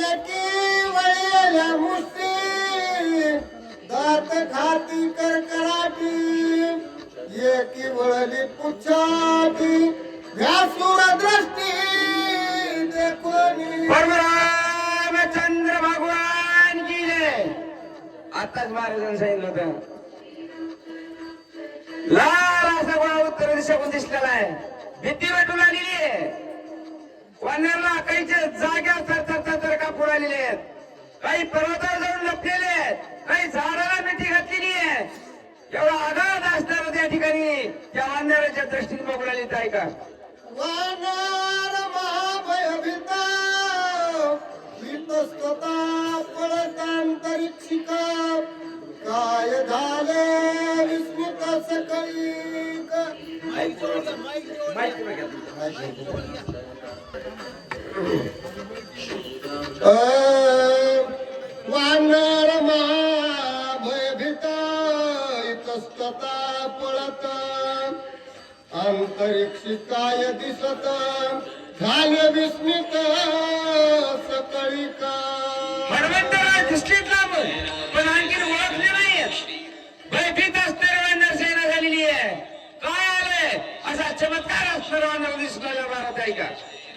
एकी वळेल्या मुष्टी दात खाती करकराटी एकी वळली पुच्छाटी व्यासुर दृष्टी देखोनी रामचंद्र भगवान की जय. आताच महाराजांनी सांगितलं होतं लाल असा गोळा उत्तर दिशेकडून दिसलेला आहे. भीती वाटून आलेली आहे. वानरला काहीच्या जाग्यावर थरथर कापून आलेले आहेत. काही पर्वतावर जाऊन लपलेले आहेत. काही झाडाला मिठी घातलेली आहे. एवढा आघात असणार त्या ठिकाणी त्या वानराच्या दृष्टीने बघून आली आहे का. वानर महाभयभीता वितस्तता पळतांतरिक्षिका काय झाले विस्मित सकळी वानर महाभयभीता इतस्तता पळत अंतरिक्षी काय दिसत झाले विस्मित सकळी का. हनुमंतराव दिसलीत लांब पण आणखी ओळखले नाहीये. भयभीत असणारी वानर सेना झालेली आहे. काय आलंय असा चमत्कार असणारा वानर दिसणारा भारत आहे का.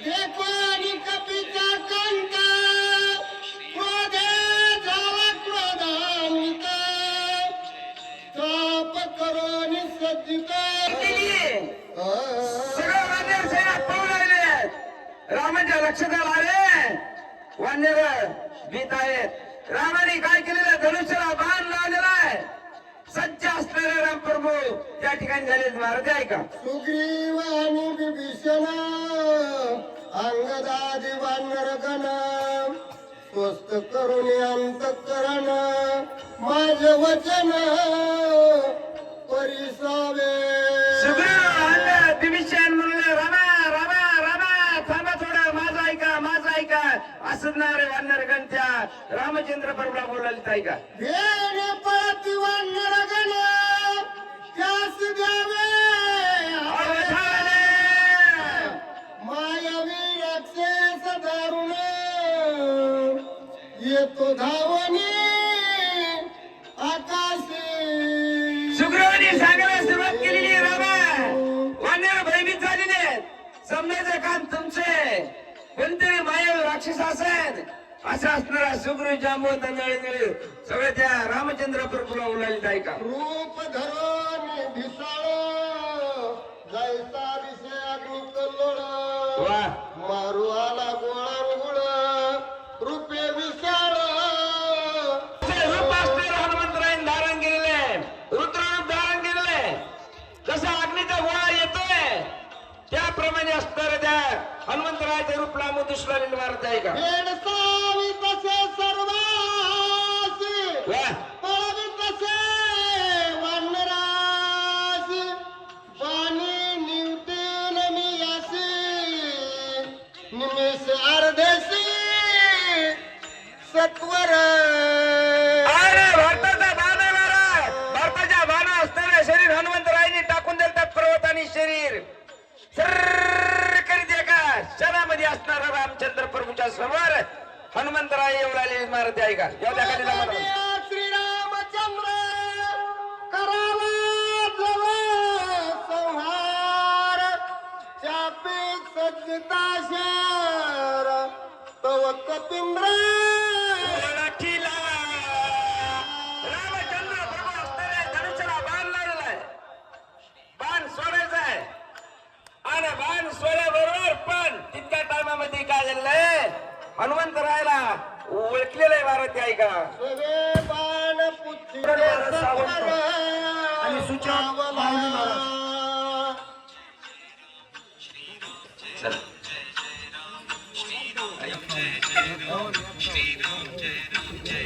देखो आणि कपिता कांता क्रोधे झाला क्रोधान्वित ताप करून सज्जित सगळं वानर सेना पळून लागले आहेत. रामाच्या लक्षात आले वानर भीत आहेत. रामाने काय केलेलं धनुष्याला बाण लावलेला आहे. सज्ज असणारे रामप्रभू त्या ठिकाणी झाले महाराज आहे का. सुग्रीव आणि विभीषण अंगदादी वानर गण स्वस्त करून अंतःकरण माझे वचन परिसावे. सुग्रीव विभीषण म्हणले रामा रामा रामा थांबा थोडं माझं ऐका असणारे वानर गण त्या रामचंद्र प्रभूला बोलायला आहे का. भेणे पळती वानर गण त्यास द्यावे मायावी राक्षस दारुण येतो धावणी आकाशी. सुग्रीवाने सांगायला सुरुवात केलेली आहे. रामा वानर भयभीत झालेले आहेत. समजायचं काम तुमचे कोणतरी मायावी राक्षस असेल असं असणारा सुग्रीव जांबवत नळे सगळे त्या रामचंद्र प्रभूला बोलायला आहे का. रूप धरून भिसाळ जायचा विषय अग्नी कल्लोळ वा मारू आला गोळा गुळ रूपे विशाळ. रूप असणारे हनुमंतरायन धारण केलेले रुद्ररूप धारण केलेले. जसा अग्नीचा गोळा येतोय त्याप्रमाणे असणारे त्या हनुमंतरायाचे रूप लांबून दुसऱ्याने मारत आहे का. भेडसावी तसे सर्वासी पळवी तसे वानरासी पाणी निवतेल मी यासी निमेष अर्धेसी सत्वर. अरे भारताचा बाण आहे महाराज. भारताच्या बाण असणारे शरीर हनुमंतरायांनी टाकून देतात पर्वतानी शरीर सर करीत एका क्षणामध्ये असणारा रामचंद्र प्रभूच्या समोर हनुमंतराय एवढा मारत आहे का. एवढ्या खाली श्रीरामचंद्र करावा जव संहार चापी सज्जता शर तव कपिंद्र रामचंद्र प्रभू असणारे धनुष्याला बाण लावलेला आहे. बाण सोडायचा आहे आणि बाण सोडल्याबरोबर पण तितक्या टायमामध्ये काय झालेलं आहे हनुमंतरायला ओळखलेलं आहे भारत आहे का. सवे बाण पुच्छी आणि सूचना श्रीराम जय जय राम, श्रीराम जय राम, जय